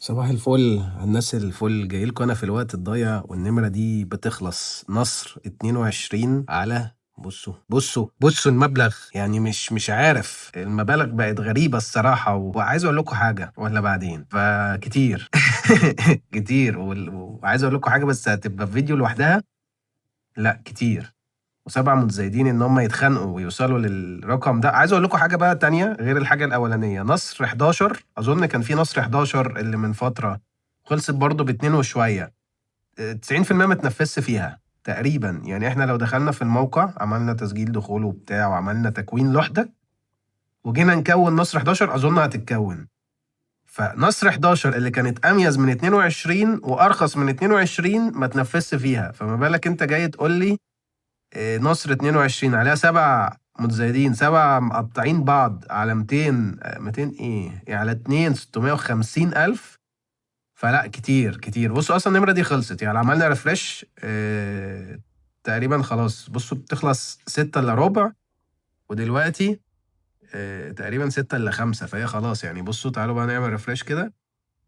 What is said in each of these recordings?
صباح الفل على الناس الفل جاي لكم انا في الوقت الضايع والنمرة دي بتخلص نصر 22 على بصوا المبلغ، يعني مش عارف، المبالغ بقت غريبة الصراحة وعايز اقول لكم حاجة ولا بعدين فكتير. كتير وعايز اقول لكم حاجة بس هتبقى في فيديو لوحدها. لا كتير، وسبع متزايدين ان هم يتخانقوا ويوصلوا للرقم ده. عايز اقول لكم حاجه بقى تانية غير الحاجه الاولانيه. نصر 11 اظن كان في نصر 11 اللي من فتره خلصت برضه باتنين وشويه. 90% ما تنفذش فيها تقريبا. يعني احنا لو دخلنا في الموقع عملنا تسجيل دخول وبتاع وعملنا تكوين لوحدك وجينا نكون نصر 11 اظن هتتكون. فنصر 11 اللي كانت اميز من 22 وارخص من 22 ما تنفذش فيها، فما بالك انت جاي تقول لي نصر 22 عليها سبع متزايدين، سبع مقطعين بعض على 200 200 ايه يعني على 2 650 الف. فلا كتير كتير. بصوا اصلا النمره دي خلصت، يعني عملنا ريفرش تقريبا خلاص. بصوا بتخلص 6 الا ربع، ودلوقتي تقريبا 6 الا 5، فهي خلاص يعني. بصوا تعالوا بقى نعمل ريفرش كده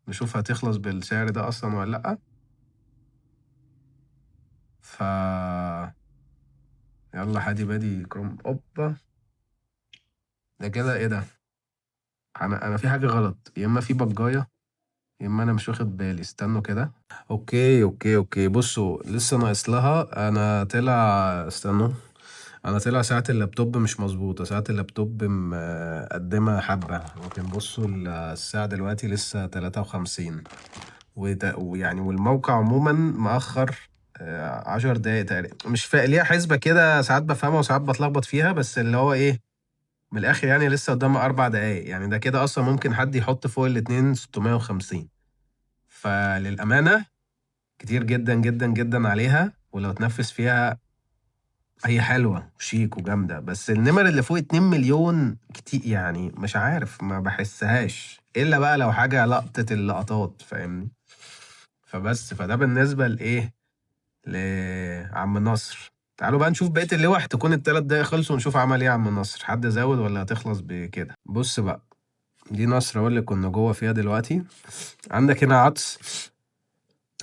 نشوف هتخلص بالسعر ده اصلا ولا لا. ف يلا حادي بادي كروم اوبا. ده كده ايه ده؟ انا في حاجه غلط، يا اما في بجايه يا اما انا مش واخد بالي. استنوا كده. اوكي بصوا لسه ناقص لها. انا طلع استنوا، انا طلع ساعة اللابتوب مش مظبوطة. ساعة اللابتوب مقدمة حبة، لكن بصوا الساعة دلوقتي لسه 53 ويعني والموقع عموما مأخر 10 دقايق تقريبا. مش فاهم ليها حسبة كده، ساعات بفهمها وساعات بتلخبط فيها، بس اللي هو ايه من الاخر يعني لسه قدامها 4 دقايق. يعني ده كده اصلا ممكن حد يحط فوق الاتنين 650. فللأمانة كتير جدا جدا جدا عليها، ولو تنفذ فيها هي حلوة وشيك وجامدة. بس النمر اللي فوق 2 مليون كتير، يعني مش عارف ما بحسهاش إلا بقى لو حاجة لقطة اللقطات، فاهمني؟ فبس فده بالنسبة لإيه لعم نصر. تعالوا بقى نشوف بقية اللوح. تكون ال3 دقايق خلصوا ونشوف عمل ايه عم نصر. حد زود ولا هتخلص بكده؟ بص بقى، دي نصر اقول اللي كنا جوه فيها دلوقتي. عندك هنا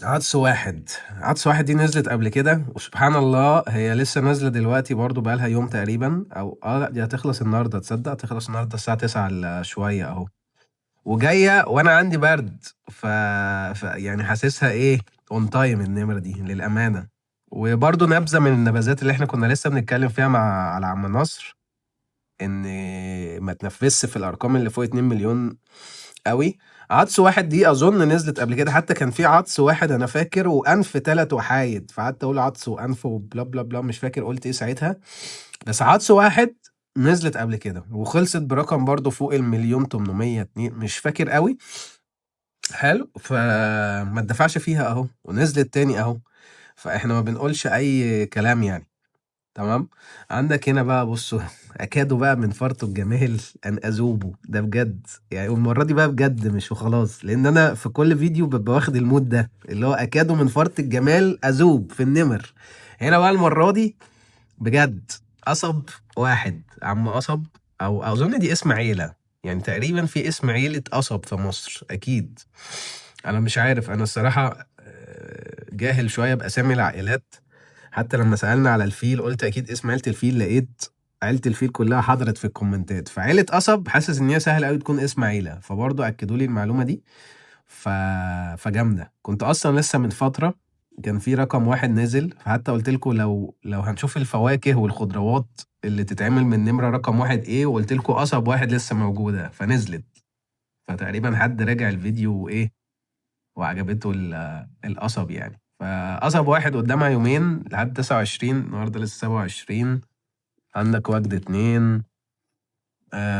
عدس واحد دي نزلت قبل كده، وسبحان الله هي لسه نازله دلوقتي برضو، بقالها يوم تقريبا او لا دي هتخلص النهارده. تصدق تخلص النهارده الساعه 9 الا شويه اهو، وجايه وانا عندي برد. يعني حاسسها ايه اون تايم النمره دي للامانه. وبرضو نبذه من النبذات اللي احنا كنا لسه بنتكلم فيها على عم نصر، ان ما تنفذش في الارقام اللي فوق 2 مليون قوي. عدس واحد دي اظن نزلت قبل كده، حتى كان في عدس واحد انا فاكر وانف 3 وحايد، فقعدت اقول عدس وانف وبلا بلا بلا، مش فاكر قلت ايه ساعتها. بس عدس واحد نزلت قبل كده وخلصت برقم برضو فوق المليون 802، مش فاكر قوي. حلو، فما اتدفعش فيها اهو ونزلت تاني اهو. فاحنا ما بنقولش اي كلام يعني. تمام. عندك هنا بقى بصوا اكاد بقى من فرط الجمال ان اذوبه، ده بجد يعني. والمره دي بقى بجد مش وخلاص، لان انا في كل فيديو ببقى واخد المود ده اللي هو اكاد من فرط الجمال اذوب في النمر. هنا بقى المره دي بجد قصب واحد. عم قصب، او اظن دي اسم عيله، يعني تقريبا في اسم عيله قصب في مصر اكيد. انا مش عارف، انا الصراحه جاهل شويه باسامي العائلات. حتى لما سألنا على الفيل قلت اكيد اسم عيلة الفيل، لقيت عيلة الفيل كلها حضرت في الكومنتات. فعيلة قصب حاسس ان هي سهل قوي تكون اسم عيلة، فبرضه اكدوا لي المعلومة دي. ف... فجامدة. كنت اصلا لسه من فترة كان في رقم واحد نزل، فحتى قلت لكم لو هنشوف الفواكه والخضروات اللي تتعمل من نمرة رقم واحد ايه، وقلت لكم قصب واحد لسه موجودة فنزلت. فتقريبا حد راجع الفيديو وايه وعجبته القصب يعني. فقصب واحد قدامها يومين لحد 29، النهارده لسه 27. عندك وجد 2.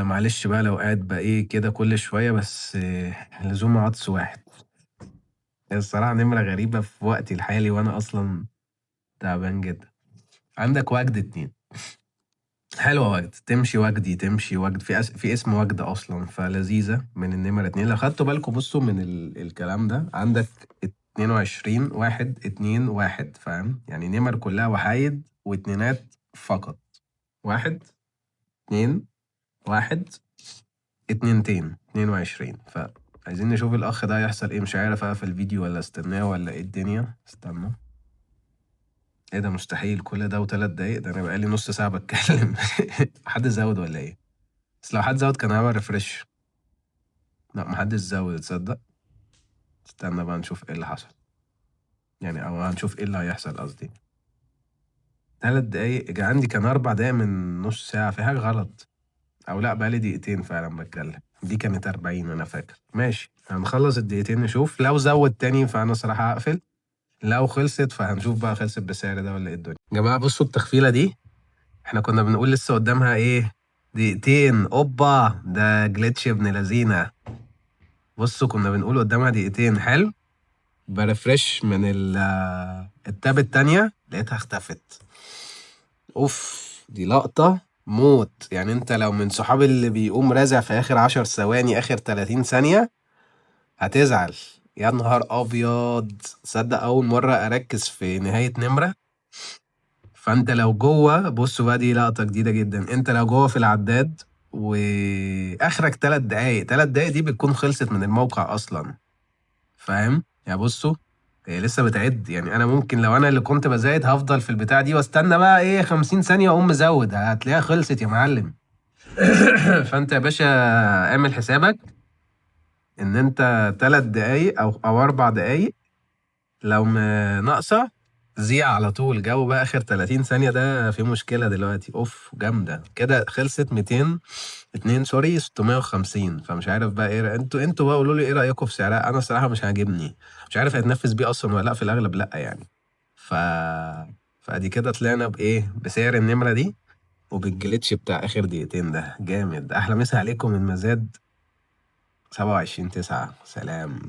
معلش بقى لو قاعد بقى ايه كده كل شوية، بس لزوم عطس واحد. الصراحة نمرة غريبة في وقتي الحالي وانا اصلا تعبان جدا. عندك وجد 2. حلوة وجد، تمشي وجدي تمشي وجد، في اسم وجد اصلا، فلذيذة من النمرة 2. لو خدتوا بالكم بصوا من الكلام ده، عندك 22 1 2 1، فاهم يعني نمر كلها وحايد واتنينات فقط. 1 2 1 اتنينتين 22. عايزين نشوف الاخ ده هيحصل ايه. مش عارف اقفل الفيديو ولا استناه ولا ايه الدنيا. استنى. ايه ده؟ مستحيل كل ده و3 دقايق؟ ده انا بقالي نص ساعة بتكلم. حد زود ولا ايه؟ بس لو حد زود كان هعمل ريفرش. لا محدش زود تصدق. استنى بقى نشوف ايه اللي حصل، يعني او هنشوف ايه اللي هيحصل قصدي. 3 دقايق جا عندي، كان 4 دقايق من نص ساعة، في حاجة غلط. او لا بقالي دقيقتين فعلا بتكلم، دي كانت 40 انا فاكر. ماشي هنخلص الدقيقتين نشوف، لو زود تاني فانا صراحة هقفل، لو خلصت فهنشوف بقى خلصت بالسعر ده ولا ايه الدنيا. يا جماعة بصوا التخفيلة دي، احنا كنا بنقول لسه قدامها ايه، دقيقتين. اوبا ده جليتش ابن لذينة. بصوا كنا بنقول قدامها دقيقتين. حلو. بريفرش من التاب التانية لقيتها اختفت. اوف دي لقطة موت. يعني انت لو من صحابي اللي بيقوم رازع في اخر 10 ثواني، اخر 30 ثانية، هتزعل. يا نهار ابيض. صدق اول مرة اركز في نهاية نمرة. فانت لو جوه، بصوا بقى دي لقطة جديدة جدا، انت لو جوه في العداد واخرك 3 دقايق، 3 دقايق دي بتكون خلصت من الموقع اصلا. فاهم يعني؟ بصوا هي لسه بتعد. يعني انا ممكن لو انا اللي كنت بزايد هفضل في البتاع دي واستنى بقى ايه 50 ثانية اقوم مزود، هتلاقيها خلصت يا معلم. فانت يا باشا اعمل حسابك ان انت 3 دقايق او 4 دقايق، لو ناقصة زيع على طول. جو بقى اخر 30 ثانية ده في مشكلة دلوقتي. اوف جامدة كده. خلصت 202 سوري 650. فمش عارف بقى ايه انتوا بقى قولوا لي ايه رأيكم في سعرها. انا الصراحة مش عاجبني، مش عارف هيتنفذ بيه اصلا ولا لا. في الاغلب لا يعني. ف فادي كده طلعنا بايه، بسعر النمرة دي وبالجليتش بتاع اخر دقيقتين ده. جامد. احلى مسا عليكم من مزاد 27/9. سلام.